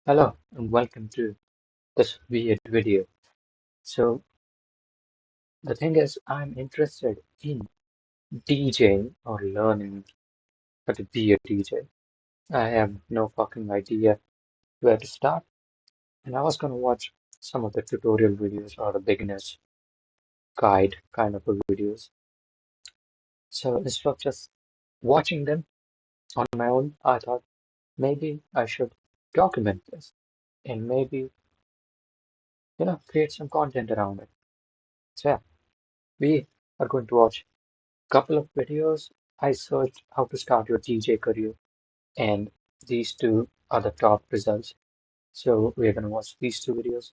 Hello and welcome to this weird video. So the thing is, I'm interested in DJing or learning how to be a DJ. I have no fucking idea where to start, and I was gonna watch some of the tutorial videos or the beginner's guide kind of a videos. So instead of just watching them on my own, I thought maybe I should document this and maybe, create some content around it. So yeah, we are going to watch couple of videos. I searched how to start your DJ career, and these two are the top results. So we're gonna watch these two videos.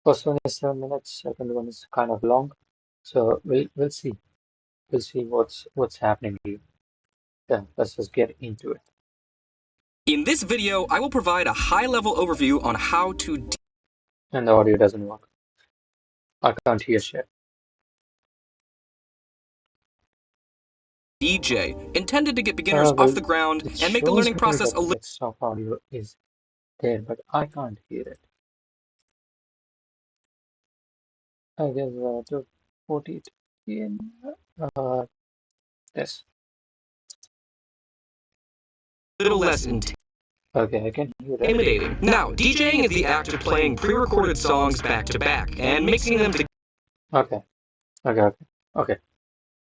First one is 7 minutes. Second one is kind of long. So we'll see. We'll see what's happening here. Yeah, let's just get into it. In this video, I will provide a high-level overview on how to And the audio doesn't work. I can't hear shit. DJ, intended to get beginners off the ground It and make the shows learning here process that the desktop audio is there, but I can't hear it. I guess to put it in this. little less Okay, I can hear it. intimidating. Now, DJing is the act of playing pre-recorded songs back-to-back and mixing them together. Okay.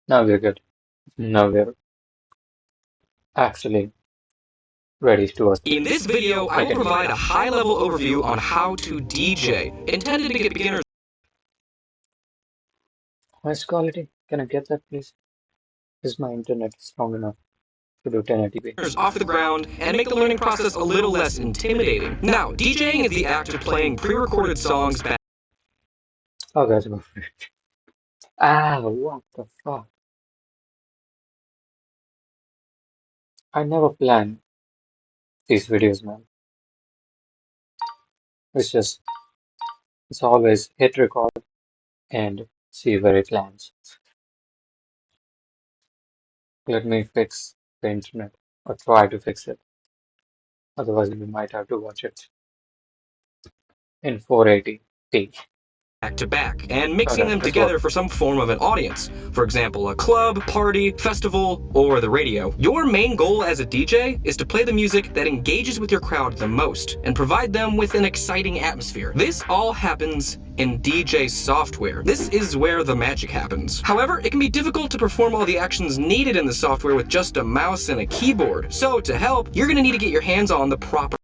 Now we're good. Now we're actually ready to us. In this video, I will provide a high-level overview on how to DJ, intended to get beginners Voice quality, can I get that please? Is my internet strong enough to do 1080p? off the ground and make the learning process a little less intimidating. Now, DJing is the act of playing pre-recorded songs back. Oh, guys, go for it. Ah, what the fuck? I never plan these videos, man. It's always hit record and see where it lands. Let me fix the internet or try to fix it. Otherwise, we might have to watch it in 480p. Back-to-back and mixing them together for some form of an audience. For example, a club, party, festival, or the radio. Your main goal as a DJ is to play the music that engages with your crowd the most and provide them with an exciting atmosphere. This all happens in DJ software. This is where the magic happens. However, it can be difficult to perform all the actions needed in the software with just a mouse and a keyboard. So to help, you're going to need to get your hands on the proper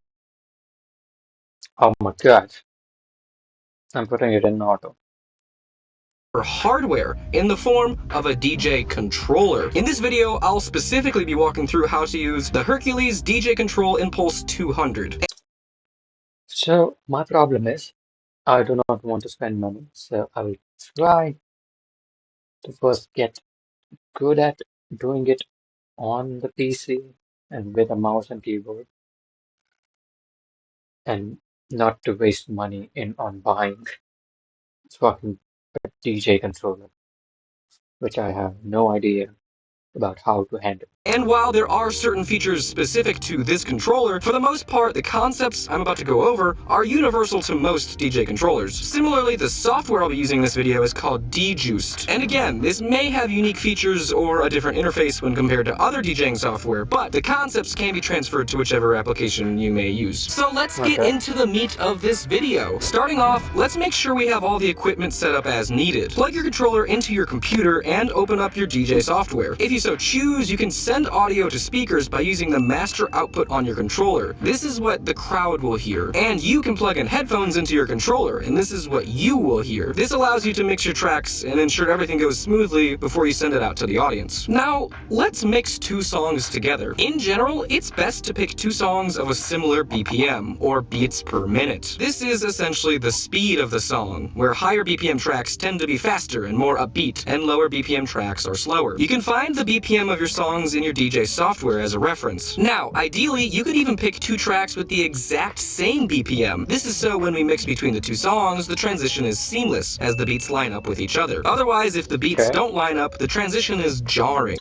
Oh my god. I'm putting it in auto. hardware in the form of a DJ controller. In this video, I'll specifically be walking through how to use the Hercules DJ Control Impulse 200. So my problem is I do not want to spend money, so I will try to first get good at doing it on the PC and with a mouse and keyboard, and not to waste money in on buying fucking a DJ controller, which I have no idea about how to handle. And while there are certain features specific to this controller, for the most part, the concepts I'm about to go over are universal to most DJ controllers. Similarly, the software I'll be using in this video is called DJuiced. And again, this may have unique features or a different interface when compared to other DJing software, but the concepts can be transferred to whichever application you may use. So let's get into the meat of this video. Starting off, let's make sure we have all the equipment set up as needed. Plug your controller into your computer and open up your DJ software. If you so choose, you can send audio to speakers by using the master output on your controller. This is what the crowd will hear. And you can plug in headphones into your controller, and this is what you will hear. This allows you to mix your tracks and ensure everything goes smoothly before you send it out to the audience. Now, let's mix two songs together. In general, it's best to pick two songs of a similar BPM, or beats per minute. This is essentially the speed of the song, where higher BPM tracks tend to be faster and more upbeat, and lower BPM tracks are slower. You can find the BPM of your songs in your DJ software as a reference. Now, ideally, you could even pick two tracks with the exact same BPM. This is so when we mix between the two songs, the transition is seamless, as the beats line up with each other. Otherwise, if the beats don't line up, the transition is jarring.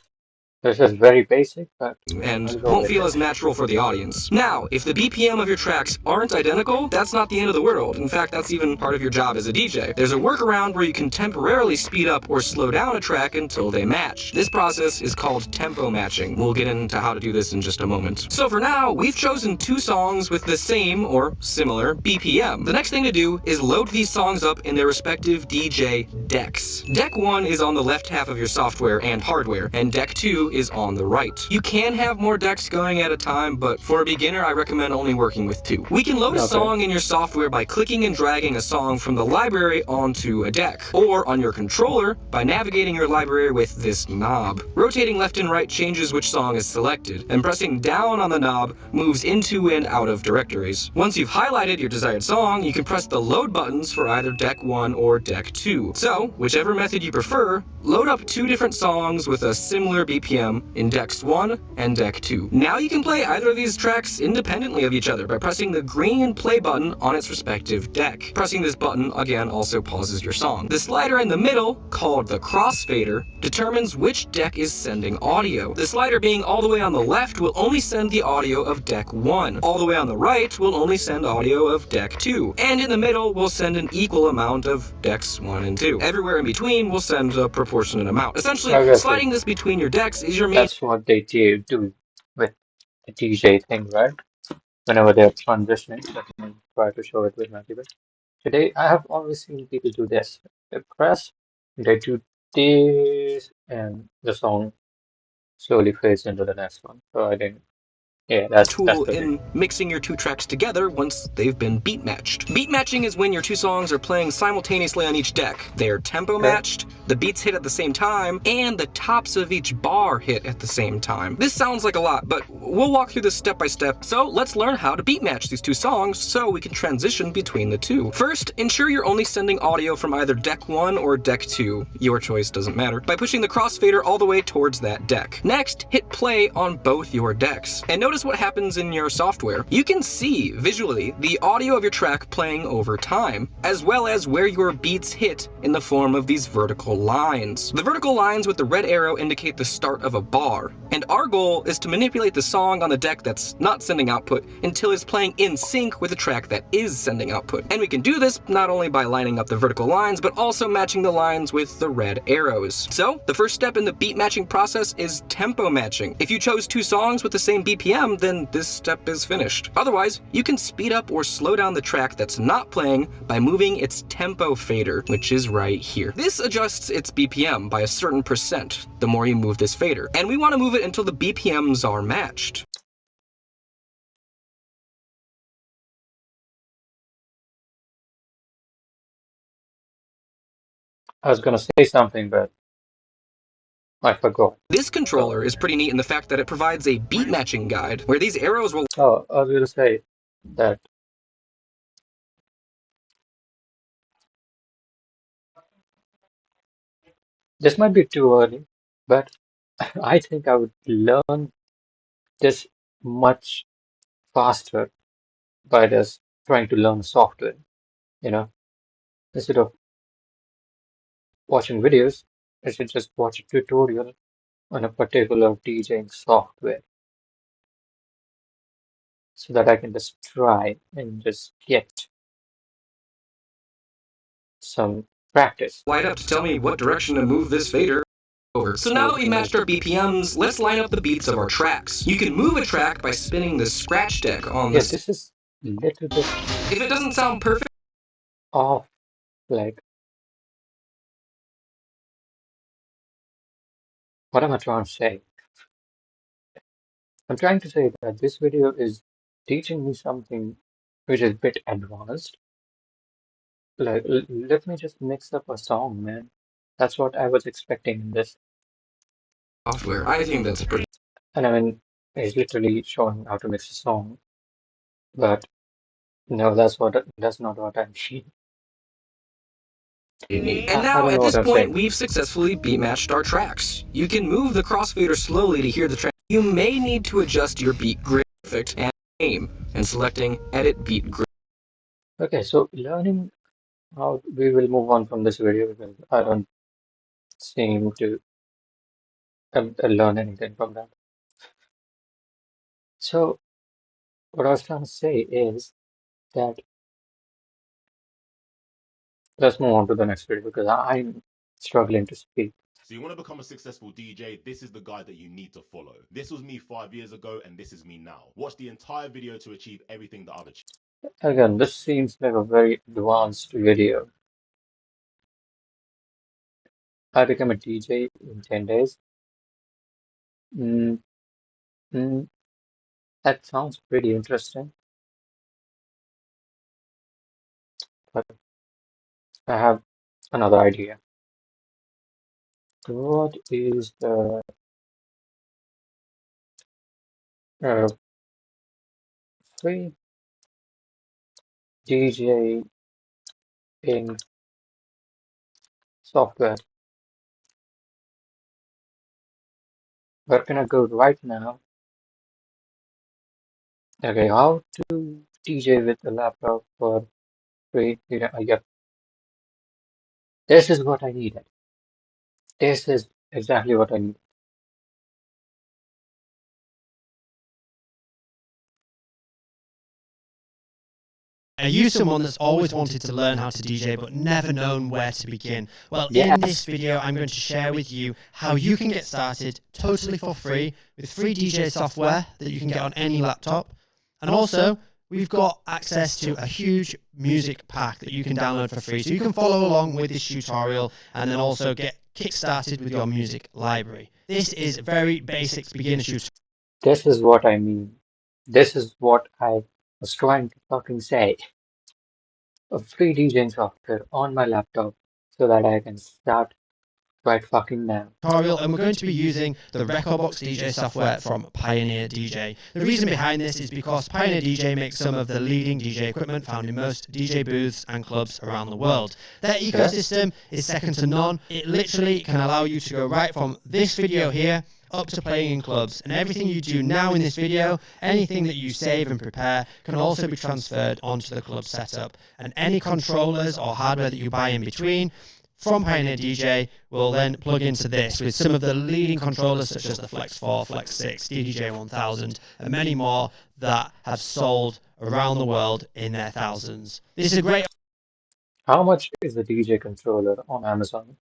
This is very basic, but and I'll go won't with feel it. as natural for the audience. Now, if the BPM of your tracks aren't identical, that's not the end of the world. In fact, that's even part of your job as a DJ. There's a workaround where you can temporarily speed up or slow down a track until they match. This process is called tempo matching. We'll get into how to do this in just a moment. So for now, we've chosen two songs with the same or similar BPM. The next thing to do is load these songs up in their respective DJ decks. Deck 1 is on the left half of your software and hardware, and Deck 2 is on the right. You can have more decks going at a time, but for a beginner, I recommend only working with two. We can load a Okay. song in your software by clicking and dragging a song from the library onto a deck, or on your controller by navigating your library with this knob. Rotating left and right changes which song is selected, and pressing down on the knob moves into and out of directories. Once you've highlighted your desired song, you can press the load buttons for either Deck 1 or Deck 2. So, whichever method you prefer, load up two different songs with a similar BPM in Decks 1 and Deck 2. Now you can play either of these tracks independently of each other by pressing the green play button on its respective deck. Pressing this button, again, also pauses your song. The slider in the middle, called the crossfader, determines which deck is sending audio. The slider being all the way on the left will only send the audio of Deck 1. All the way on the right will only send audio of Deck 2. And in the middle will send an equal amount of Decks 1 and 2. Everywhere in between will send a proportionate amount. Essentially, Obviously, sliding this between your decks is your main that's what they do with the DJ thing, right? Whenever they're transitioning, let me try to show it with my keyboard. Today, I have always seen people do this. They press, they do this, and the song slowly fades into the next one. So I think, yeah, that's tool the thing. in mixing your two tracks together once they've been beat matched. Beat matching is when your two songs are playing simultaneously on each deck. They are tempo Okay. matched, the beats hit at the same time, and the tops of each bar hit at the same time. This sounds like a lot, but we'll walk through this step by step. So let's learn how to beat match these two songs so we can transition between the two. First, ensure you're only sending audio from either Deck 1 or Deck 2, your choice doesn't matter, by pushing the crossfader all the way towards that deck. Next, hit play on both your decks. And notice what happens in your software. You can see visually the audio of your track playing over time, as well as where your beats hit in the form of these vertical lines. The vertical lines with the red arrow indicate the start of a bar, and our goal is to manipulate the song on the deck that's not sending output until it's playing in sync with the track that is sending output. And we can do this not only by lining up the vertical lines, but also matching the lines with the red arrows. So, the first step in the beat matching process is tempo matching. If you chose two songs with the same BPM, then this step is finished. Otherwise, you can speed up or slow down the track that's not playing by moving its tempo fader, which is right here. This adjusts its BPM by a certain percent the more you move this fader, and we want to move it until the BPMs are matched. I was gonna say something, but I forgot. This controller So, is pretty neat in the fact that it provides a beat matching guide where these arrows will oh, I was gonna say that this might be too early, but I think I would learn this much faster by just trying to learn software, you know, instead of watching videos, I should just watch a tutorial on a particular DJing software so that I can just try and just get some practice. light up to tell me what direction to move this fader over. So now that we've matched our BPMs, let's line up the beats of our tracks. You can move a track by spinning the scratch deck on Yeah, this. this is a little bit If it doesn't sound perfect, off. Like, what am I trying to say? I'm trying to say that this video is teaching me something which is a bit advanced. Like, let me just mix up a song, man. That's what I was expecting in this. software, I think that's pretty And I mean, it's literally showing how to mix a song, but no, that's not what I'm seeing. neat. And I now, don't at know what this I'm point, saying. we've successfully beat matched our tracks. You can move the crossfader slowly to hear the track. You may need to adjust your beat grid perfect and aim, and selecting Edit Beat Grid. Okay, so learning how we will move on from this video because I don't seem to learn anything from that. So what I was trying to say is that let's move on to the next video because I'm struggling to speak. So you want to become a successful DJ, this is the guide that you need to follow. This was me 5 years ago and this is me now. Watch the entire video to achieve everything that I've achieved. Again, this seems like a very advanced video. I became a DJ in 10 days. Mm, mm, that sounds pretty interesting, but I have another idea. What is the uh, free DJing software? Where can I go right now? Okay, how to DJ with a laptop for free? Yep, this is what I needed. This is exactly what I need. Are you someone that's always wanted to learn how to DJ but never known where to begin? Well, Yes. in this video, I'm going to share with you how you can get started totally for free with free DJ software that you can get on any laptop. And also, we've got access to a huge music pack that you can download for free. So you can follow along with this tutorial and then also get kick-started with your music library. This is very basic beginner tutorial. This is what I mean. This is what I was trying to fucking say. A free DJing software on my laptop so that I can start right fucking now. And we're going to be using the Recordbox DJ software from Pioneer DJ. The reason behind this is because Pioneer DJ makes some of the leading DJ equipment found in most DJ booths and clubs around the world. Their ecosystem is second to none. It literally can allow you to go right from this video here up to playing in clubs, and everything you do now in this video, anything that you save and prepare, can also be transferred onto the club setup, and any controllers or hardware that you buy in between from Pioneer DJ will then plug into this with some of the leading controllers such as the Flex 4, Flex 6, DDJ 1000 and many more that have sold around the world in their thousands. This is a great... How much is the DJ controller on Amazon?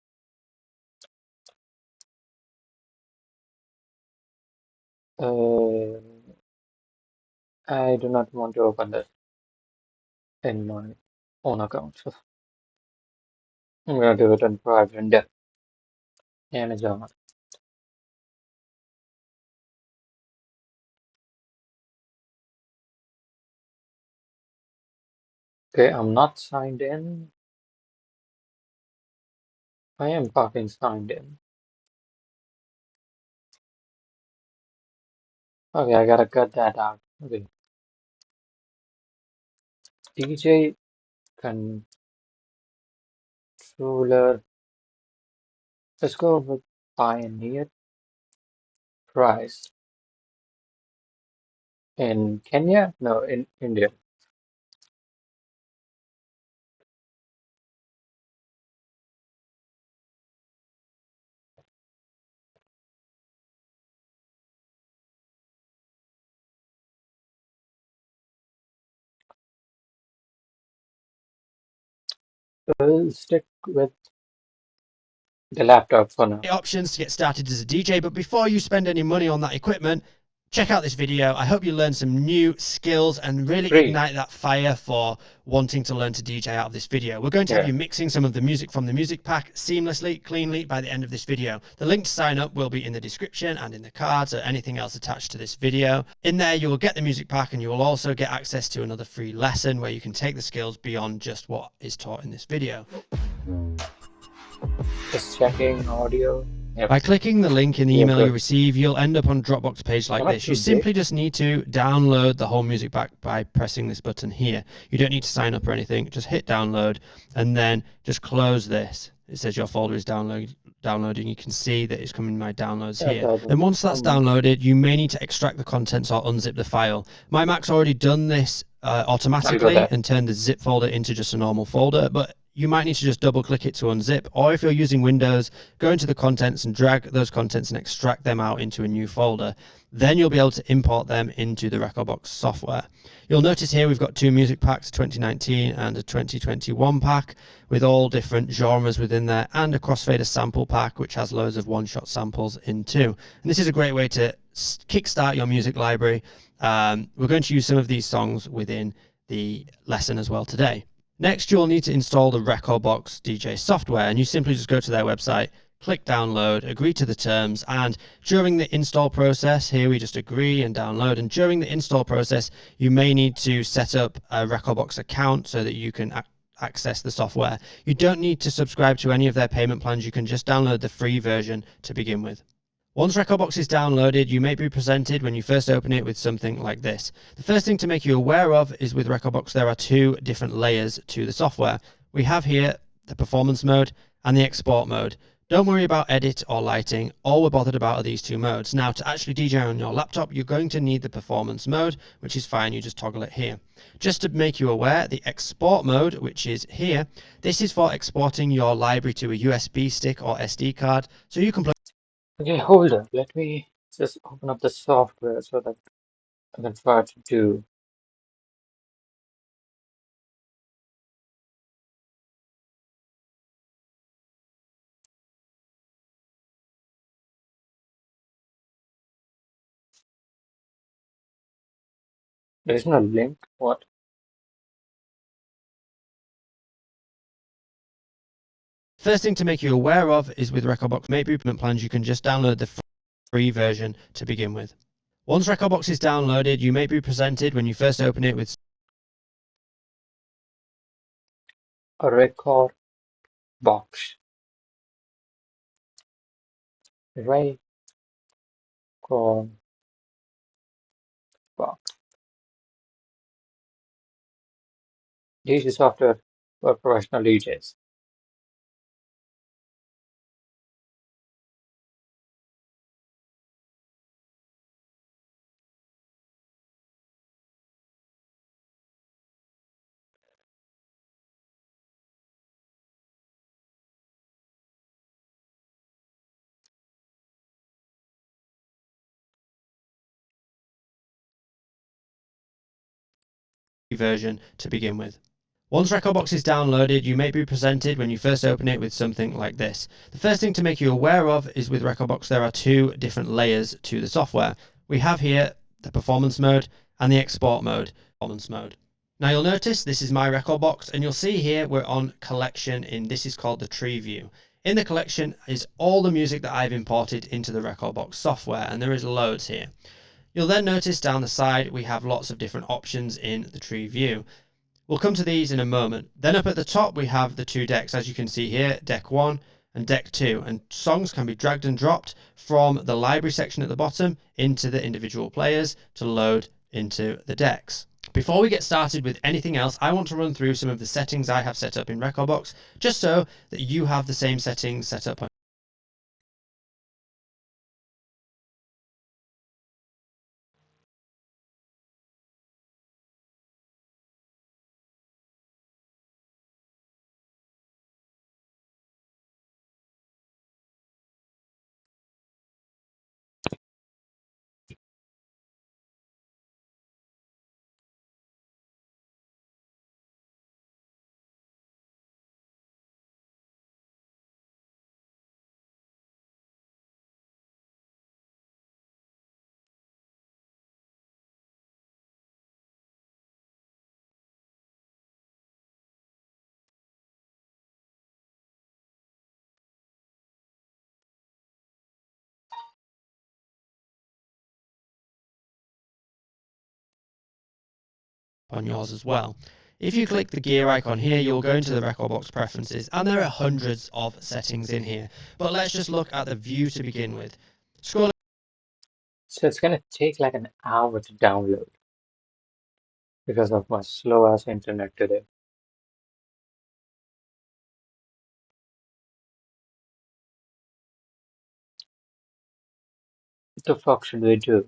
I do not want to open this in my own account. So I'm gonna do it in private Amazon. Okay, I'm not signed in. I am fucking signed in. Okay, I gotta cut that out. Okay. DJ controller. Let's go with Pioneer price. In Kenya? No, in India. We'll stick with the laptop for now. options to get started as a DJ, but before you spend any money on that equipment, check out this video. I hope you learn some new skills and really ignite that fire for wanting to learn to DJ out of this video. We're going to have you mixing some of the music from the music pack seamlessly, cleanly by the end of this video. The link to sign up will be in the description and in the cards or anything else attached to this video. In there, you will get the music pack and you will also get access to another free lesson where you can take the skills beyond just what is taught in this video. Just checking audio. Yep. By clicking the link in the email you receive, you'll end up on a Dropbox page like this. You simply just need to download the whole music pack by pressing this button here. You don't need to sign up or anything. Just hit download and then just close this. It says your folder is downloading. You can see that it's coming in my downloads here. And once that's downloaded, you may need to extract the contents or unzip the file. My Mac's already done this automatically and turned the zip folder into just a normal folder, but you might need to just double click it to unzip, or if you're using Windows, go into the contents and drag those contents and extract them out into a new folder. Then you'll be able to import them into the Rekordbox software. You'll notice here we've got two music packs, a 2019 and a 2021 pack, with all different genres within there, and a crossfader sample pack which has loads of one-shot samples in too. And this is a great way to kickstart your music library. We're going to use some of these songs within the lesson as well today. Next, you'll need to install the Rekordbox DJ software, and you simply just go to their website, click download, agree to the terms, and during the install process, here we just agree and download, and during the install process, you may need to set up a Rekordbox account so that you can access the software. You don't need to subscribe to any of their payment plans, you can just download the free version to begin with. Once Rekordbox is downloaded, you may be presented when you first open it with something like this. The first thing to make you aware of is with Rekordbox there are two different layers to the software. We have here the performance mode and the export mode. Don't worry about edit or lighting, all we're bothered about are these two modes. Now to actually DJ on your laptop, you're going to need the performance mode, which is fine, you just toggle it here. Just to make you aware, the export mode, which is here, this is for exporting your library to a USB stick or SD card, so you can play. Okay, hold up. Let me just open up the software so that I can try to do. There is no link. What? First thing to make you aware of is with Rekordbox maybe payment plans, you can just download the free version to begin with. Once Rekordbox is downloaded, you may be presented when you first open it with A record box. Record box. DJ software for professional DJs. version to begin with. Once Rekordbox is downloaded, you may be presented when you first open it with something like this. The first thing to make you aware of is with Rekordbox there are two different layers to the software. We have here the performance mode and the export mode. Performance mode. Now you'll notice this is my Rekordbox, and you'll see here we're on collection in this is called the tree view. In the collection is all the music that I've imported into the Rekordbox software, and there is loads here. You'll then notice down the side we have lots of different options in the tree view. We'll come to these in a moment. Then up at the top we have the two decks, as you can see here, deck 1 and deck 2, and songs can be dragged and dropped from the library section at the bottom into the individual players to load into the decks. Before we get started with anything else, I want to run through some of the settings I have set up in Rekordbox, just so that you have the same settings set up on yours as well. If you click the gear icon here, you'll go into the Rekordbox preferences, and there are hundreds of settings in here. But let's just look at the view to begin with. Scroll. So it's gonna take like an hour to download because of my slow ass internet today. What the fuck should we do?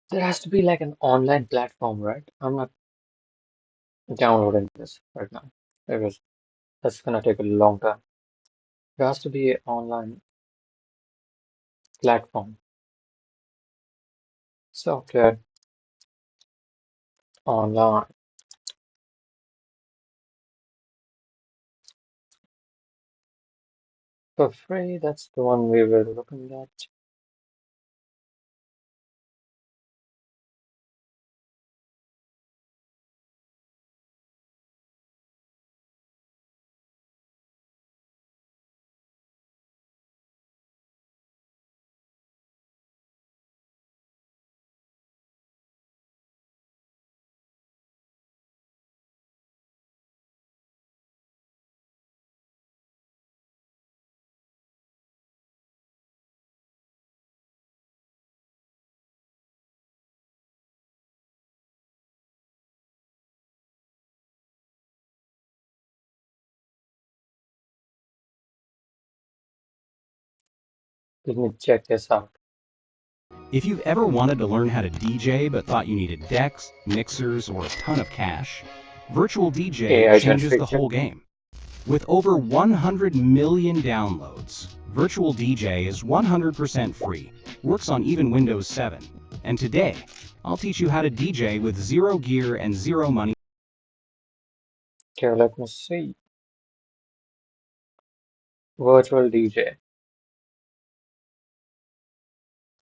There has to be like an online platform, right? I'm not downloading this right now because that's gonna take a long time. There has to be an online platform. Software online for free. That's the one we were looking at. Let me check this out. If you've ever wanted to learn how to DJ but thought you needed decks, mixers, or a ton of cash, Virtual DJ AI changes the generated. whole game. With over 100 million downloads, Virtual DJ is 100% free, works on even Windows 7. And today, I'll teach you how to DJ with zero gear and zero money. Okay, let me see. Virtual DJ.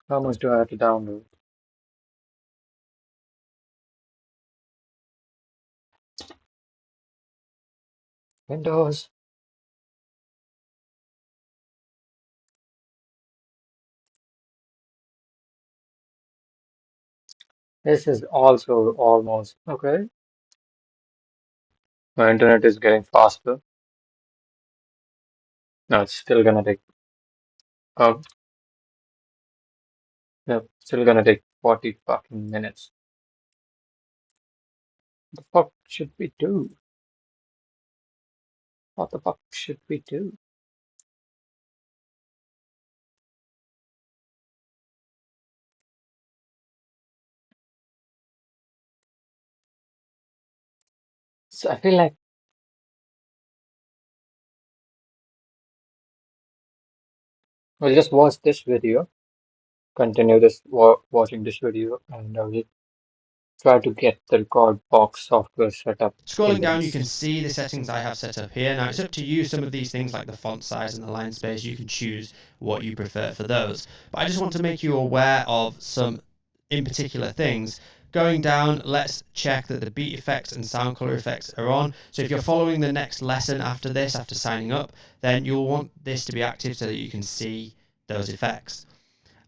How much do I have to download? Windows. This is also almost okay. My internet is getting faster. No, it's still gonna take. Oh, no, still gonna take 40 fucking minutes. What the fuck should we do? What the fuck should we do? So I feel like we'll just watch this video, continue this watching this video, and we'll try to get the record box software set up in Scrolling down, you this. can see the settings I have set up here. Now, it's up to you. Some of these things, like the font size and the line space, you can choose what you prefer for those. But I just want to make you aware of some in particular things. Going down, let's check that the beat effects and sound color effects are on. So if you're following the next lesson after this, after signing up, then you'll want this to be active so that you can see those effects.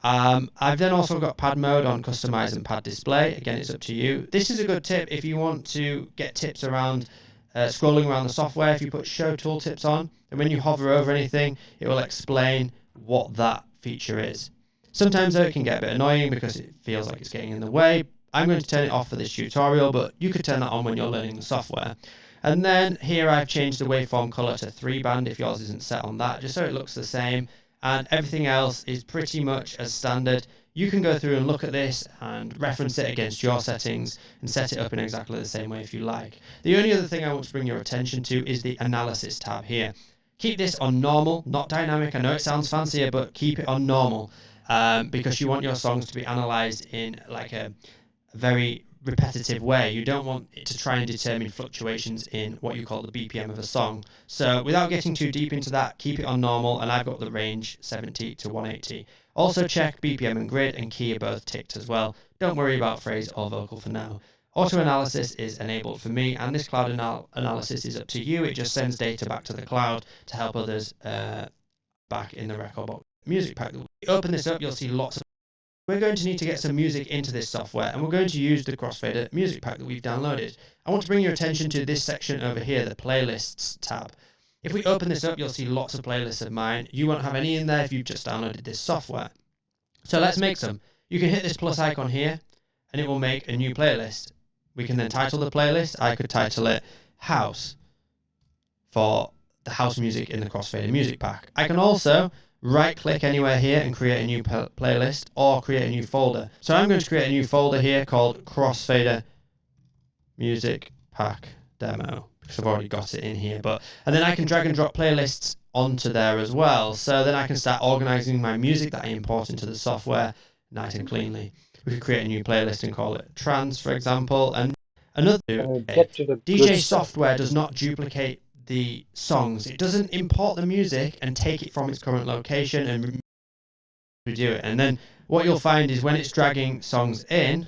I've then also got pad mode on customize and pad display. Again, it's up to you. This is a good tip if you want to get tips around scrolling around the software. If you put show tooltips on, and when you hover over anything, it will explain what that feature is. Sometimes though, it can get a bit annoying because it feels like it's getting in the way. I'm going to turn it off for this tutorial, but you could turn that on when you're learning the software. And then here I've changed the waveform color to 3-band if yours isn't set on that, just so it looks the same. And everything else is pretty much as standard. You can go through and look at this and reference it against your settings and set it up in exactly the same way if you like. The only other thing I want to bring your attention to is the analysis tab here. Keep this on normal, not dynamic. I know it sounds fancier, but keep it on normal because you want your songs to be analyzed in like a very repetitive way. You don't want it to try and determine fluctuations in what you call the BPM of a song. So without getting too deep into that, keep it on normal, and I've got the range 70 to 180. Also check BPM and grid and key are both ticked as well. Don't worry about phrase or vocal for now. Auto analysis is enabled for me, and this cloud analysis is up to you. It just sends data back to the cloud to help others back in the record box music pack. Open this up, you'll see lots of. We're going to need to get some music into this software, and we're going to use the Crossfader music pack that we've downloaded. I want to bring your attention to this section over here, the playlists tab. If we open this up, you'll see lots of playlists of mine. You won't have any in there if you've just downloaded this software. So let's make some. You can hit this plus icon here, and it will make a new playlist. We can then title the playlist. I could title it House for the house music in the Crossfader music pack. I can also right click anywhere here and create a new playlist or create a new folder. So I'm going to create a new folder here called Crossfader Music Pack Demo because I've already got it in here. And then I can drag and drop playlists onto there as well. So then I can start organizing my music that I import into the software nice and cleanly. We could create a new playlist and call it Trance, for example. And another Get to the good DJ stuff. software does not duplicate the songs. It doesn't import the music and take it from its current location and redo it. And then what you'll find is when it's dragging songs in,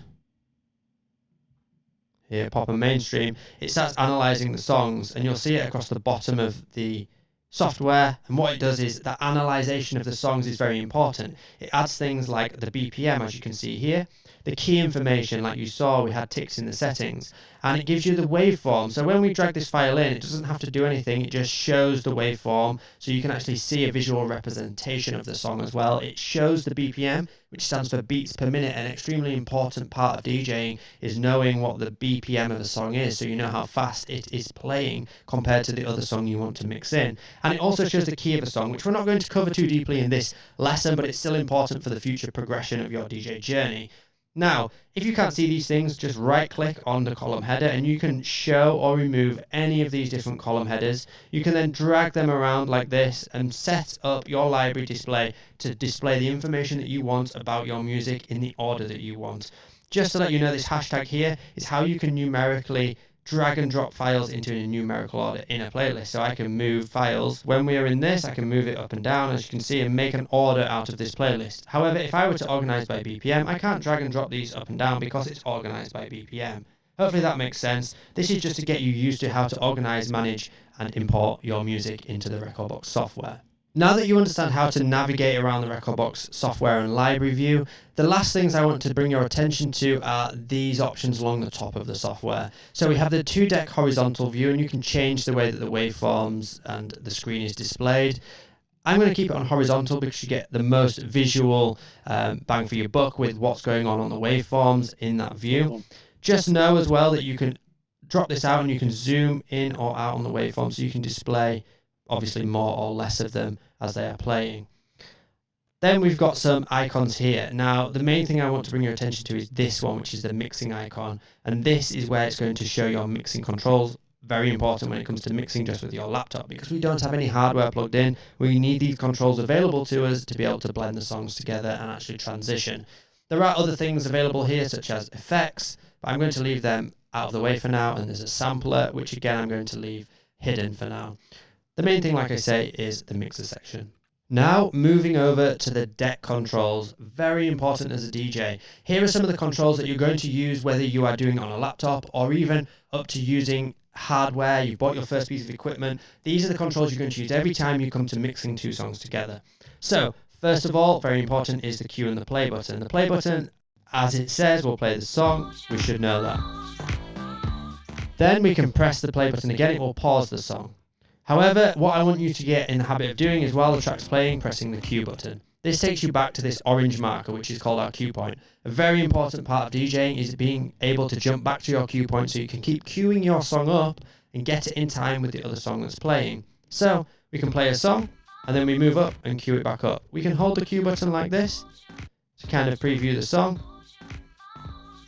here, pop and mainstream, it starts analyzing the songs, and you'll see it across the bottom of the software. And what it does is that analyzation of the songs is very important. It adds things like the BPM, as you can see here, the key information, like you saw, we had ticks in the settings, and it gives you the waveform. So when we drag this file in, it doesn't have to do anything, it just shows the waveform, so you can actually see a visual representation of the song as well. It shows the BPM, which stands for beats per minute. An extremely important part of DJing is knowing what the BPM of a song is, so you know how fast it is playing compared to the other song you want to mix in. And it also shows the key of a song, which we're not going to cover too deeply in this lesson, but it's still important for the future progression of your DJ journey. Now, if you can't see these things, just right click on the column header and you can show or remove any of these different column headers. You can then drag them around like this and set up your library display to display the information that you want about your music in the order that you want. Just to let you know, this hashtag here is how you can numerically drag and drop files into a numerical order in a playlist. So I can move files. When we are in this, I can move it up and down, as you can see, and make an order out of this playlist. However, if I were to organize by BPM, I can't drag and drop these up and down because it's organized by BPM. Hopefully that makes sense. This is just to get you used to how to organize, manage, and import your music into the Rekordbox software. Now that you understand how to navigate around the Rekordbox software and library view, the last things I want to bring your attention to are these options along the top of the software. So we have the 2-deck horizontal view, and you can change the way that the waveforms and the screen is displayed. I'm going to keep it on horizontal because you get the most visual bang for your buck with what's going on the waveforms in that view. Just know as well that you can drop this out and you can zoom in or out on the waveform, so you can display obviously more or less of them as they are playing. Then we've got some icons here. Now, the main thing I want to bring your attention to is this one, which is the mixing icon. And this is where it's going to show your mixing controls. Very important when it comes to mixing just with your laptop, because we don't have any hardware plugged in. We need these controls available to us to be able to blend the songs together and actually transition. There are other things available here, such as effects, but I'm going to leave them out of the way for now. And there's a sampler, which again I'm going to leave hidden for now. The main thing, like I say, is the mixer section. Now, moving over to the deck controls, very important as a DJ. Here are some of the controls that you're going to use whether you are doing it on a laptop or even up to using hardware, you've bought your first piece of equipment. These are the controls you're going to use every time you come to mixing two songs together. So, first of all, very important is the cue and the play button. The play button, as it says, will play the song. We should know that. Then we can press the play button again, it will pause the song. However, what I want you to get in the habit of doing is while the track's playing, pressing the cue button. This takes you back to this orange marker, which is called our cue point. A very important part of DJing is being able to jump back to your cue point so you can keep queuing your song up and get it in time with the other song that's playing. So, we can play a song, and then we move up and cue it back up. We can hold the cue button like this to kind of preview the song,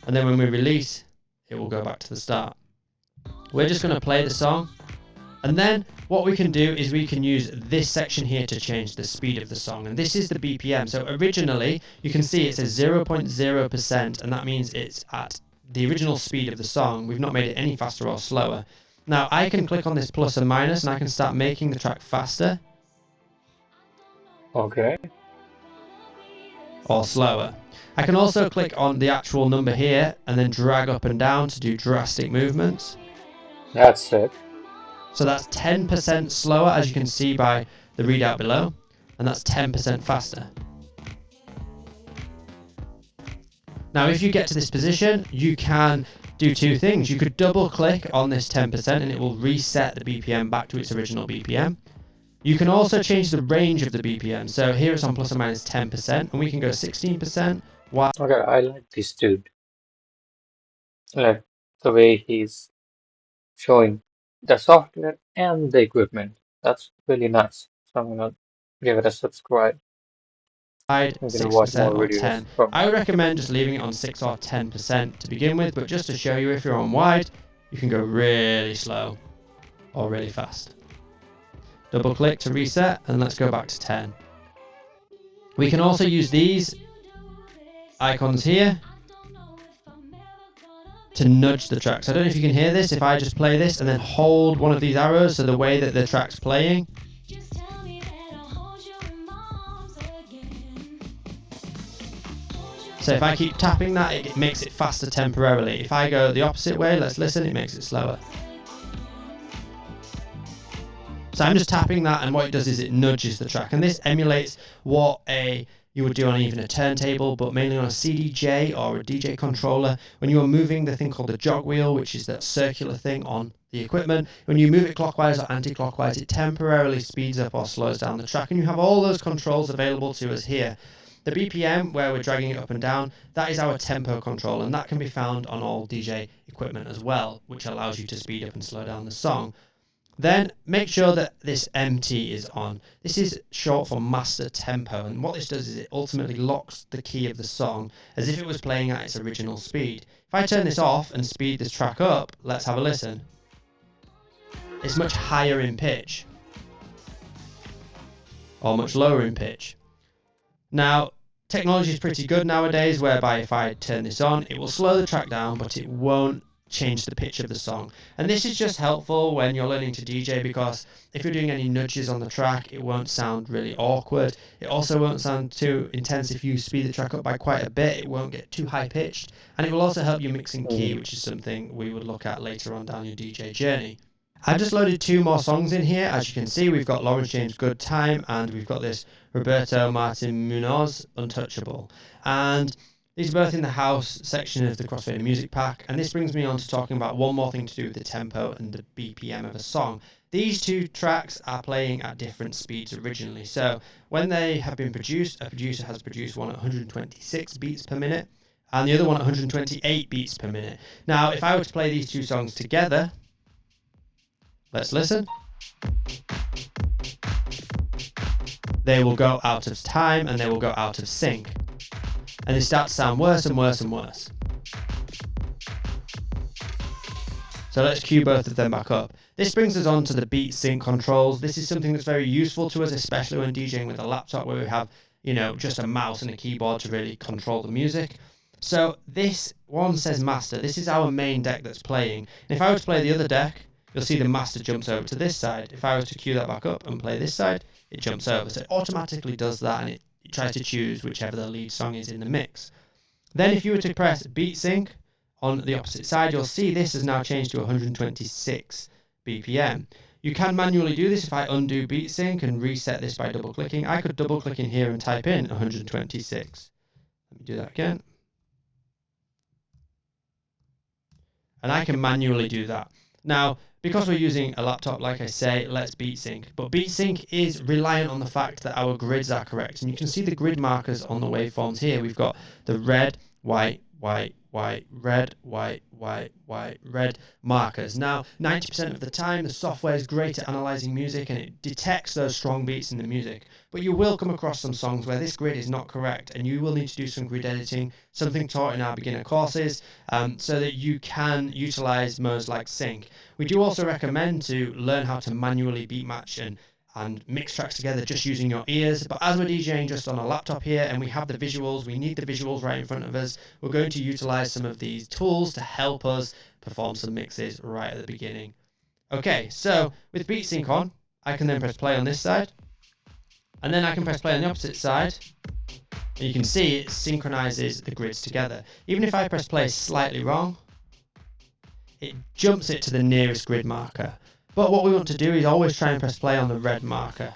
and then when we release, it will go back to the start. We're just going to play the song. And then what we can do is we can use this section here to change the speed of the song. And this is the BPM. So originally, you can see it says 0.0%, and that means it's at the original speed of the song. We've not made it any faster or slower. Now, I can click on this plus and minus, and I can start making the track faster. Okay. Or slower. I can also click on the actual number here, and then drag up and down to do drastic movements. That's it. So that's 10% slower, as you can see by the readout below, and that's 10% faster. Now, if you get to this position, you can do two things. You could double click on this 10% and it will reset the BPM back to its original BPM. You can also change the range of the BPM. So here it's on plus or minus 10%, and we can go 16%. While Okay, I like this dude. Like the way he's showing the software and the equipment. That's really nice. So I'm gonna Give it a subscribe. I'm I'm gonna 6% watch more or videos 10. from I would recommend just leaving it on 6 or 10% to begin with, but just to show you, if you're on wide, you can go really slow or really fast. Double click to reset, and let's go back to 10. We can also use these icons here to nudge the track. So I don't know if you can hear this. If I just play this and then hold one of these arrows, so the way that the track's playing, so if I keep tapping that, it makes it faster temporarily. If I go the opposite way, let's listen, it makes it slower. So I'm just tapping that, and what it does is it nudges the track, and this emulates what you would do on even a turntable, but mainly on a CDJ or a DJ controller. When you are moving the thing called the jog wheel, which is that circular thing on the equipment, when you move it clockwise or anti-clockwise, it temporarily speeds up or slows down the track, and you have all those controls available to us here. The BPM, where we're dragging it up and down, that is our tempo control, and that can be found on all DJ equipment as well, which allows you to speed up and slow down the song. Then make sure that this MT is on. This is short for master tempo, and what this does is it ultimately locks the key of the song as if it was playing at its original speed. If I turn this off and speed this track up, let's have a listen. It's much higher in pitch, or much lower in pitch. Now, technology is pretty good nowadays, whereby if I turn this on, it will slow the track down, but it won't change the pitch of the song. And this is just helpful when you're learning to DJ, because if you're doing any nudges on the track, it won't sound really awkward. It also won't sound too intense. If you speed the track up by quite a bit, it won't get too high pitched, and it will also help you mix in key, which is something we would look at later on down your DJ journey. I've just loaded 2 more songs in here. As you can see, we've got Lawrence James Good Time, and we've got this Roberto Martin Munoz Untouchable, and these are both in the house section of the Crossfader Music Pack, and this brings me on to talking about one more thing to do with the tempo and the BPM of a song. These 2 tracks are playing at different speeds originally, so when they have been produced, a producer has produced one at 126 beats per minute, and the other one at 128 beats per minute. Now, if I were to play these 2 songs together, let's listen. They will go out of time and they will go out of sync, and they start to sound worse and worse and worse. So let's cue both of them back up. This brings us on to the beat sync controls. This is something that's very useful to us, especially when DJing with a laptop where we have, just a mouse and a keyboard to really control the music. So this one says master. This is our main deck that's playing. And if I were to play the other deck, you'll see the master jumps over to this side. If I was to cue that back up and play this side, it jumps over. So it automatically does that, and it tries to choose whichever the lead song is in the mix. Then if you were to press beat sync on the opposite side, you'll see this has now changed to 126 BPM. You can manually do this. If I undo beat sync and reset this by double clicking, I could double click in here and type in 126. Let me do that again. And I can manually do that. Now, because we're using a laptop, like I say, let's beat sync. But beat sync is reliant on the fact that our grids are correct. And you can see the grid markers on the waveforms here. We've got the red, white, white, white, red, white, white, white, red markers. Now, 90% of the time, the software is great at analyzing music and it detects those strong beats in the music. But you will come across some songs where this grid is not correct, and you will need to do some grid editing, something taught in our beginner courses, so that you can utilize modes like sync. We do also recommend to learn how to manually beat match and mix tracks together just using your ears. But as we're DJing just on a laptop here and we have the visuals, we need the visuals right in front of us, we're going to utilize some of these tools to help us perform some mixes right at the beginning. Okay, so with beat sync on, I can then press play on this side, and then I can press play on the opposite side, and you can see it synchronizes the grids together. Even if I press play slightly wrong, it jumps it to the nearest grid marker. But what we want to do is always try and press play on the red marker,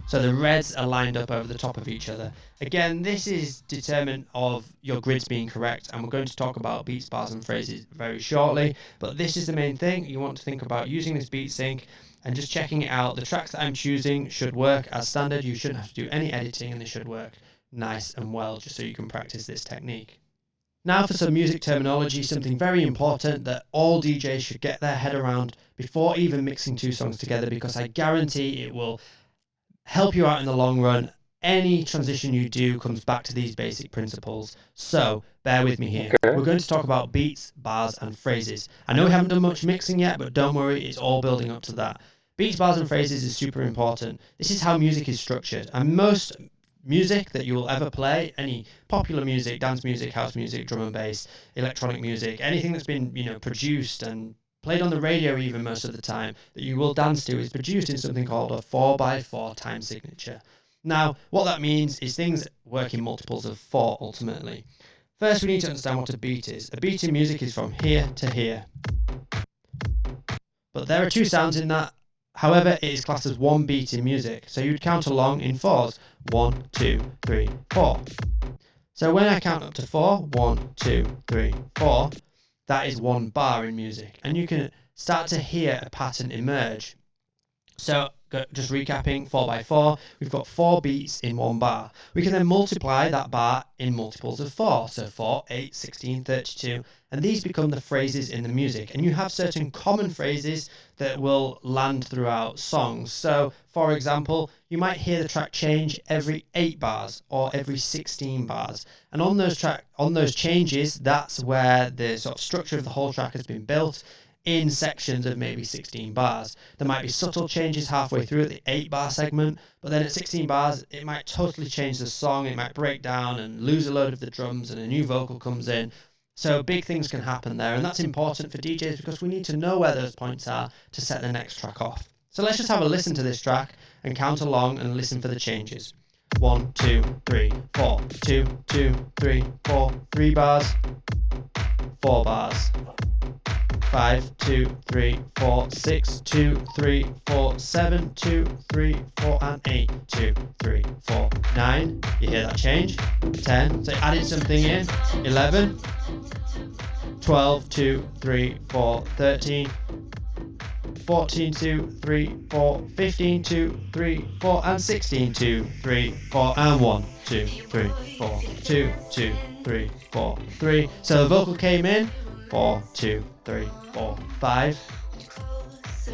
so the reds are lined up over the top of each other. Again, this is determinant of your grids being correct, and we're going to talk about beats, bars and phrases very shortly, but this is the main thing. You want to think about using this beat sync and just checking it out. The tracks that I'm choosing should work as standard. You shouldn't have to do any editing, and they should work nice and well, just so you can practice this technique. Now for some music terminology, something very important that all DJs should get their head around before even mixing 2 songs together, because I guarantee it will help you out in the long run. Any transition you do comes back to these basic principles. So bear with me here. Okay. We're going to talk about beats, bars, and phrases. I know we haven't done much mixing yet, but don't worry, it's all building up to that. Beats, bars, and phrases is super important. This is how music is structured, and most music that you will ever play, any popular music, dance music, house music, drum and bass, electronic music, anything that's been, produced and played on the radio even most of the time that you will dance to, is produced in something called a 4x4 time signature. Now, what that means is things work in multiples of 4 ultimately. First, we need to understand what a beat is. A beat in music is from here to here. But there are 2 sounds in that. However, it is classed as 1 beat in music, so you'd count along in 4s. 1, 2, 3, 4. So when I count up to 4, 1, 2, 3, 4, that is 1 bar in music. And you can start to hear a pattern emerge. So just recapping, 4x4, we've got 4 beats in 1 bar. We can then multiply that bar in multiples of 4. So 4, 8, 16, 32, and these become the phrases in the music. And you have certain common phrases that will land throughout songs. So, for example, you might hear the track change every 8 bars or every 16 bars. And on those changes, that's where the sort of structure of the whole track has been built in sections of maybe 16 bars. There might be subtle changes halfway through at the 8 bar segment, but then at 16 bars, it might totally change the song. It might break down and lose a load of the drums and a new vocal comes in. So big things can happen there, and that's important for DJs because we need to know where those points are to set the next track off. So let's just have a listen to this track and count along and listen for the changes. 1, 2, 3, 4, 2, 2, 3, 4, 3 bars, 4 bars. 5, 2, 3, 4, 6, 2, 3, 4, 7, 2, 3, 4, and 8, 2, 3, 4, 9. You hear that change? 10. So added something in. 11, 12, 2, 3, 4, 13, 14, 2, 3, 4, 15, 2, 3, 4, and 16, 2, 3, 4, and 1, 2, 3, 4, 2, 2, 3, 4, 3. So the vocal came in. 4, 2, 3, 4, 5,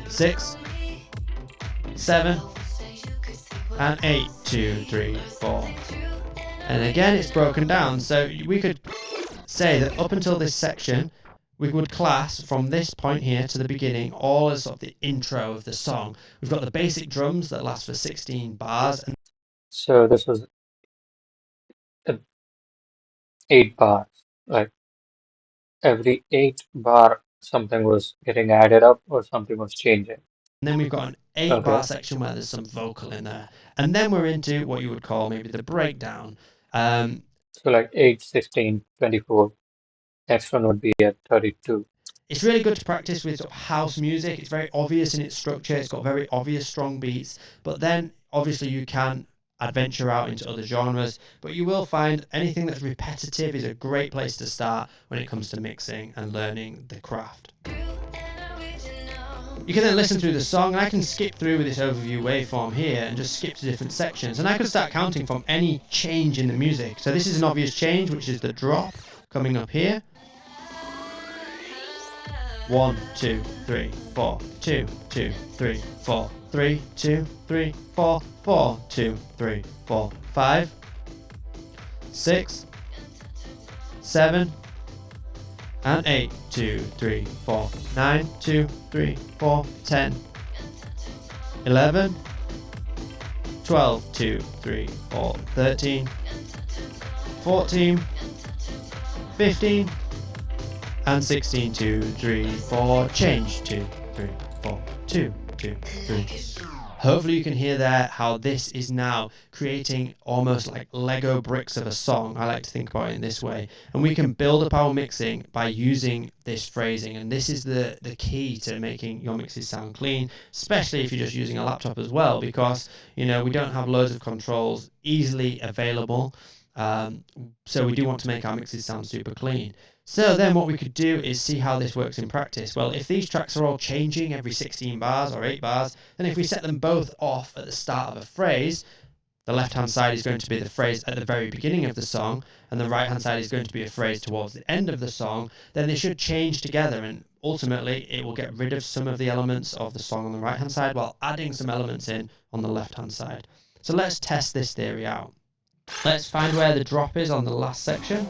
6, 7, and 8, 2, 3, 4. And again, it's broken down. So we could say that up until this section, we would class from this point here to the beginning all as sort of the intro of the song. We've got the basic drums that last for 16 bars. So this was 8 bars. Like every 8 bar, something was getting added up or something was changing. And then we've got an 8 bar section where there's some vocal in there. And then we're into what you would call maybe the breakdown. So like 8, 16, 24. Next one would be at 32. It's really good to practice with sort of house music. It's very obvious in its structure. It's got very obvious strong beats. But then obviously you can adventure out into other genres. But you will find anything that's repetitive is a great place to start when it comes to mixing and learning the craft. You can then listen through the song, and I can skip through with this overview waveform here and just skip to different sections, and I could start counting from any change in the music. So this is an obvious change, which is the drop coming up here. 1, 2, 3, 4, 2, 2, 3, 4, 3, 2, 3, 4, 4, 2, 3, 4, 5, 6, 7, and 8, 2, 3, 4, 9, 2, 3, 4, 10, 11, 12, 2, 3, 4, 13, 14, 15, and 16, 2, 3, 4, change, 2, 3, 4, 2, 2, 3. Hopefully you can hear there how this is now creating almost like Lego bricks of a song. I like to think about it in this way. And we can build up our mixing by using this phrasing. And this is the key to making your mixes sound clean, especially if you're just using a laptop as well, because, we don't have loads of controls easily available. So we do want to make our mixes sound super clean. So then what we could do is see how this works in practice. Well, if these tracks are all changing every 16 bars or 8 bars, then if we set them both off at the start of a phrase, The left-hand side is going to be the phrase at the very beginning of the song, and the right-hand side is going to be a phrase towards the end of the song, then they should change together, and ultimately it will get rid of some of the elements of the song on the right-hand side while adding some elements in on the left-hand side. So let's test this theory out. Let's find where the drop is on the last section.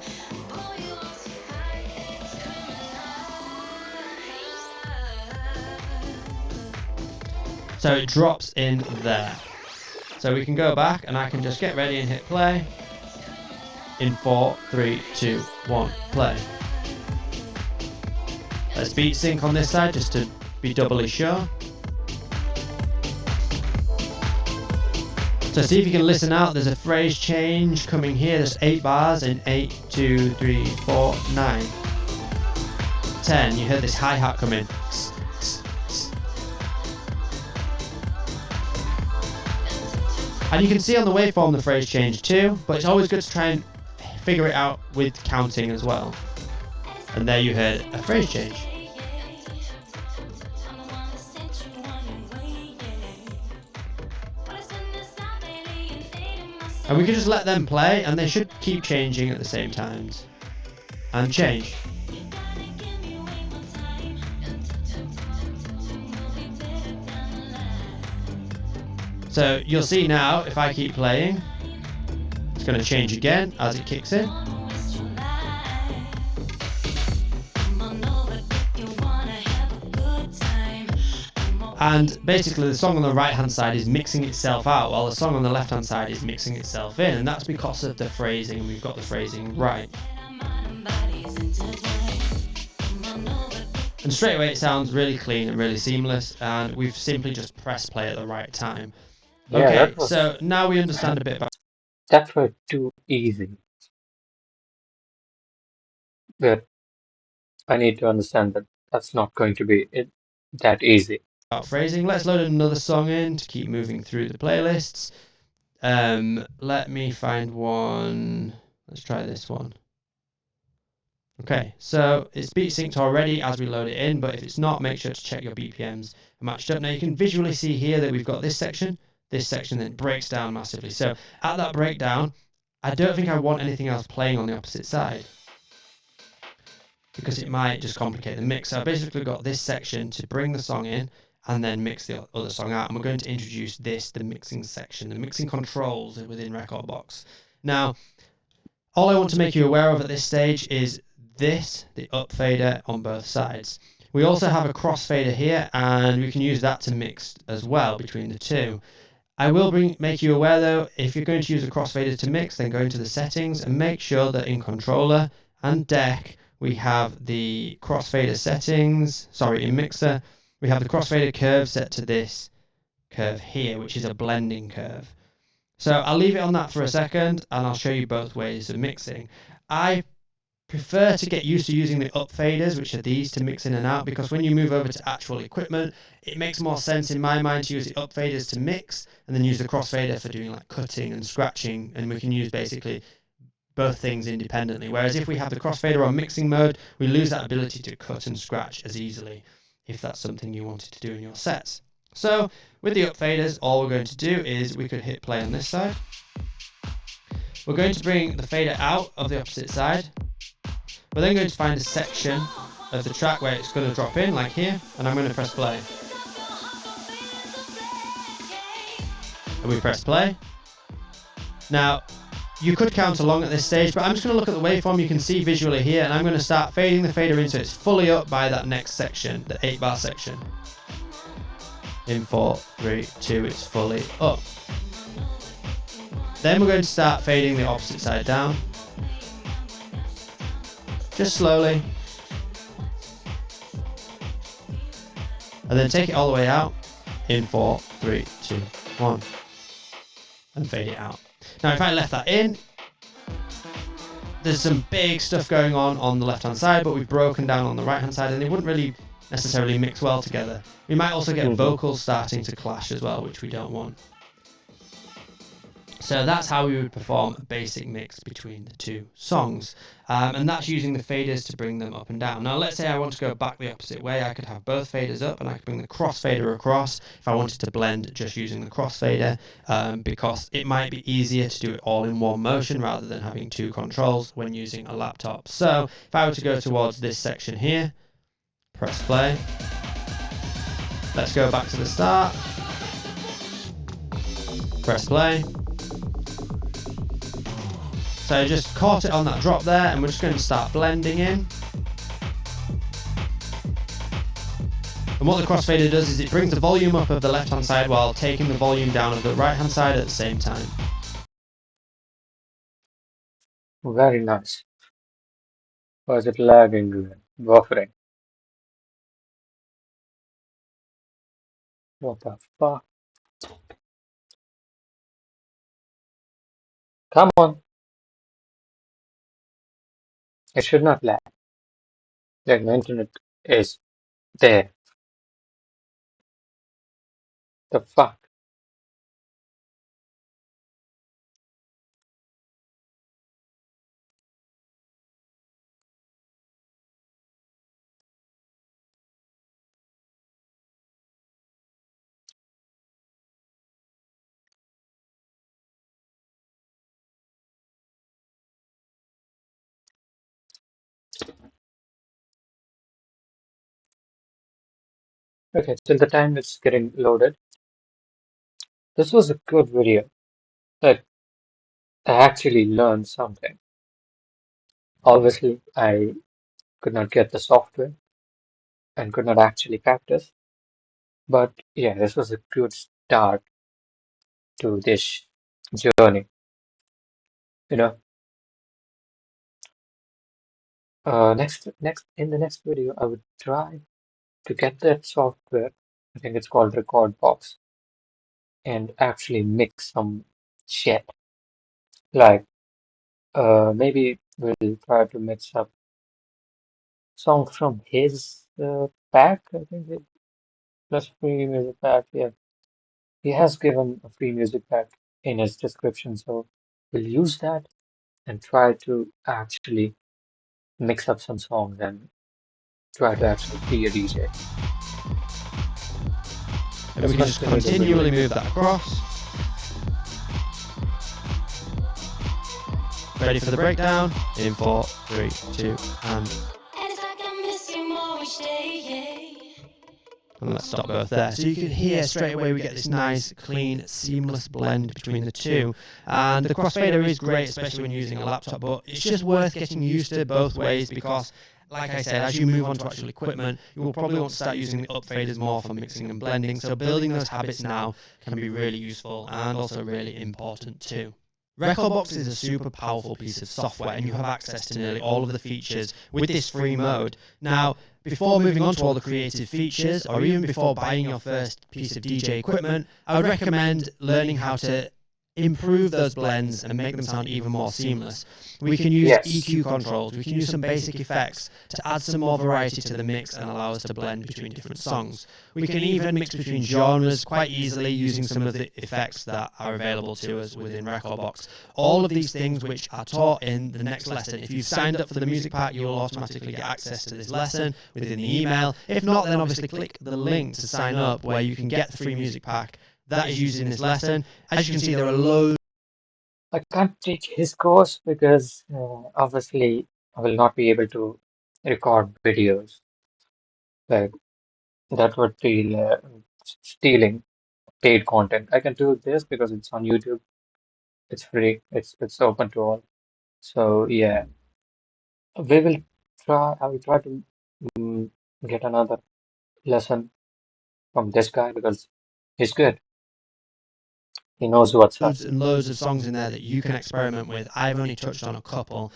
So it drops in there. So we can go back and I can just get ready and hit play. In 4, 3, 2, 1, play. Let's beat sync on this side just to be doubly sure. So see if you can listen out, there's a phrase change coming here. There's 8 bars in 8, 2, 3, 4, 9, 10. You heard this hi-hat come in. And you can see on the waveform the phrase change too, but it's always good to try and figure it out with counting as well. And there you heard a phrase change. And we can just let them play and they should keep changing at the same times. And change. So you'll see now, if I keep playing, it's going to change again as it kicks in. And basically the song on the right hand side is mixing itself out while the song on the left hand side is mixing itself in, and that's because of the phrasing. We've got the phrasing right. And straight away it sounds really clean and really seamless, and we've simply just pressed play at the right time. Yeah, Okay, so now we understand a bit about... That was too easy. But I need to understand that that's not going to be that easy. Phrasing. Let's load another song in to keep moving through the playlists. Let me find one. Let's try this one. Okay, so it's beat synced already as we load it in, but if it's not, make sure to check your BPMs are matched up. Now you can visually see here that we've got this section, then it breaks down massively. So at that breakdown, I don't think I want anything else playing on the opposite side, because it might just complicate the mix. So I've basically got this section to bring the song in and then mix the other song out. And we're going to introduce this, the mixing section, the mixing controls within Rekordbox. Now, all I want to make you aware of at this stage is this, the up fader on both sides. We also have a crossfader here, and we can use that to mix as well between the two. I will make you aware though, if you're going to use a crossfader to mix, then go into the settings and make sure that in controller and deck, we have the crossfader settings, in mixer, we have the crossfader curve set to this curve here, which is a blending curve. So I'll leave it on that for a second, and I'll show you both ways of mixing. I prefer to get used to using the up faders, which are these, to mix in and out, because when you move over to actual equipment, it makes more sense in my mind to use the up faders to mix, and then use the crossfader for doing like cutting and scratching, and we can use basically both things independently. Whereas if we have the crossfader on mixing mode, we lose that ability to cut and scratch as easily, if that's something you wanted to do in your sets. So with the up faders, all we're going to do is we could hit play on this side. We're going to bring the fader out of the opposite side. We're then going to find a section of the track where it's going to drop in, like here, and I'm going to press play. And we press play. Now, you could count along at this stage, but I'm just going to look at the waveform you can see visually here, and I'm going to start fading the fader in so it's fully up by that next section, the 8-bar section. In 4, 3, 2, it's fully up. Then we're going to start fading the opposite side down. Just slowly. And then take it all the way out. In 4, 3, 2, 1. And fade it out. Now if I left that in, there's some big stuff going on the left hand side, but we've broken down on the right hand side, and they wouldn't really necessarily mix well together. We might also get vocals starting to clash as well, which we don't want. So that's how we would perform a basic mix between the two songs. And that's using the faders to bring them up and down. Now let's say I want to go back the opposite way. I could have both faders up and I could bring the crossfader across if I wanted to blend just using the crossfader, because it might be easier to do it all in one motion rather than having two controls when using a laptop. So if I were to go towards this section here, press play. Let's go back to the start. Press play. So I just caught it on that drop there, and we're just going to start blending in. And what the crossfader does is it brings the volume up of the left hand side while taking the volume down of the right hand side at the same time. Very nice. Why is it lagging? Buffering. What the fuck? Come on. It should not lag. Like my internet is there. The fuck? Okay, till the time it's getting loaded. This was a good video. Like, I actually learned something. Obviously, I could not get the software and could not actually practice. But yeah, this was a good start to this journey. You know, next in the next video, I would try to get that software. I think it's called Record Box, and actually mix some shit. Like, maybe we'll try to mix up songs from his pack. I think it plus free music pack. Yeah, he has given a free music pack in his description, so we'll use that and try to actually mix up some songs and try to actually be a DJ. And we can just continually move that across. Ready for the breakdown? In 4, 3, 2, and let's stop both there. So you can hear straight away we get this nice, clean, seamless blend between the two. And the crossfader is great, especially when using a laptop, but it's just worth getting used to both ways because, like I said, as you move on to actual equipment, you will probably want to start using the up faders more for mixing and blending. So building those habits now can be really useful and also really important too. Rekordbox is a super powerful piece of software and you have access to nearly all of the features with this free mode. Now, before moving on to all the creative features, or even before buying your first piece of DJ equipment, I would recommend learning how to improve those blends and make them sound even more seamless. We can use EQ controls, we can use some basic effects to add some more variety to the mix and allow us to blend between different songs. We can even mix between genres quite easily using some of the effects that are available to us within Rekordbox. All of these things which are taught in the next lesson. If you've signed up for the music pack, you will automatically get access to this lesson within the email. If not, then obviously click the link to sign up where you can get the free music pack that is used in this lesson. As you can see, there are loads. I can't take his course because obviously I will not be able to record videos. Like that would be stealing paid content. I can do this because it's on YouTube. It's free. It's open to all. So yeah, we will try. I will try to get another lesson from this guy because he's good. He knows what's up. And loads of songs in there that you can experiment with. I've only touched on a couple.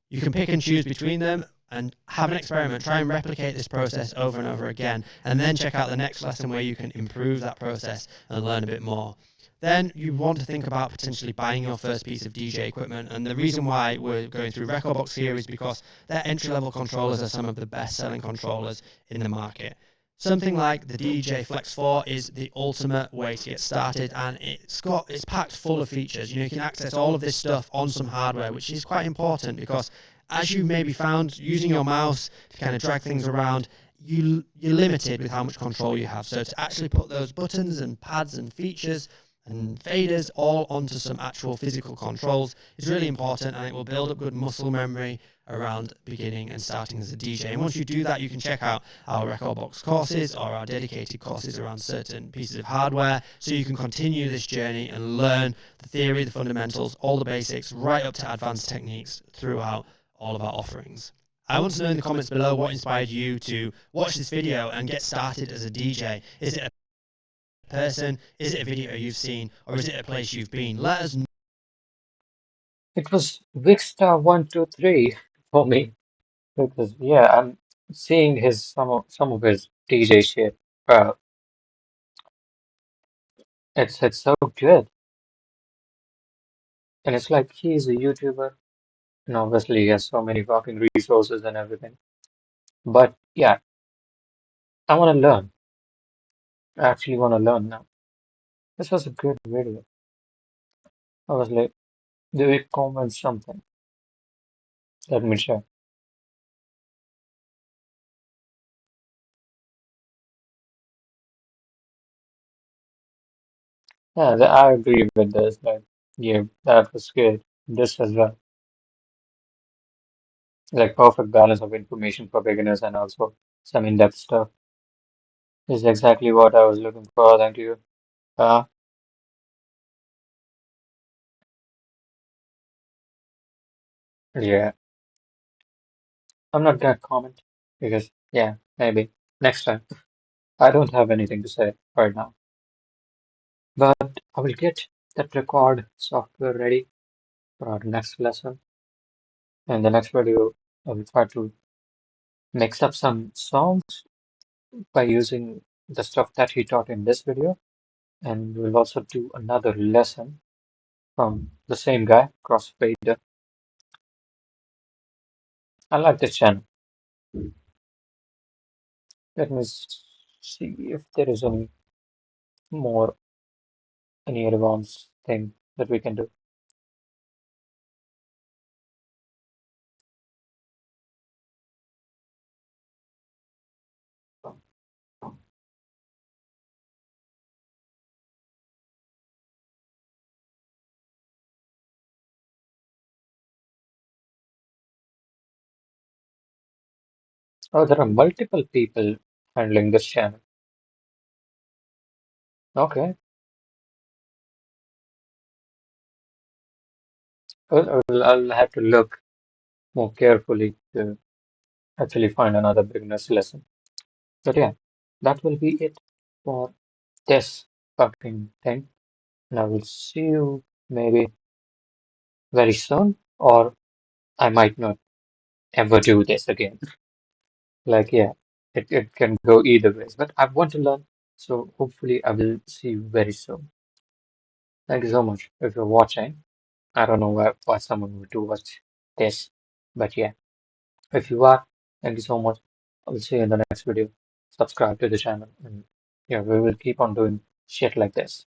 You can pick and choose between them and have an experiment. Try and replicate this process over and over again, and then check out the next lesson where you can improve that process and learn a bit more. Then you want to think about potentially buying your first piece of DJ equipment, and the reason why we're going through Rekordbox here is because their entry-level controllers are some of the best-selling controllers in the market. Something like the DJ Flex 4 is the ultimate way to get started, and it's packed full of features. You can access all of this stuff on some hardware, which is quite important because, as you maybe found, using your mouse to kind of drag things around, you're limited with how much control you have. So to actually put those buttons and pads and features and faders all onto some actual physical controls is really important, and it will build up good muscle memory around beginning and starting as a DJ. And once you do that, you can check out our record box courses or our dedicated courses around certain pieces of hardware, so you can continue this journey and learn the theory, the fundamentals, all the basics, right up to advanced techniques throughout all of our offerings. I want to know in the comments below what inspired you to watch this video and get started as a DJ. Is it a person? Is it a video you've seen? Or is it a place you've been? Let us know. It was Vicstar123 for me because yeah, I'm seeing some of his DJ shit. It's so good, and it's like he's a YouTuber, and obviously he has so many fucking resources and everything. But yeah, I want to learn. I actually want to learn now. This was a good video. I was like, do we comment something? Let me check. Yeah, I agree with this. Like, yeah, that was good. This as well. Like perfect balance of information for beginners and also some in-depth stuff. This is exactly what I was looking for. Thank you. Uh, yeah, I'm not gonna comment because, yeah, maybe next time. I don't have anything to say right now. But I will get that record software ready for our next lesson. In the next video, I will try to mix up some songs by using the stuff that he taught in this video. And we'll also do another lesson from the same guy, Crossfader. I like this channel. Let me see if there is more, any advanced thing that we can do. Oh, there are multiple people handling this channel. Okay, I'll have to look more carefully to actually find another beginner's lesson. But yeah, that will be it for this fucking thing. And I will see you maybe very soon, or I might not ever do this again. Like, yeah, it can go either ways. But I want to learn, so hopefully I will see you very soon. Thank you so much if you're watching. I don't know why someone would do watch this, but yeah, if you are, thank you so much. I will see you in the next video. Subscribe to the channel, and yeah, we will keep on doing shit like this.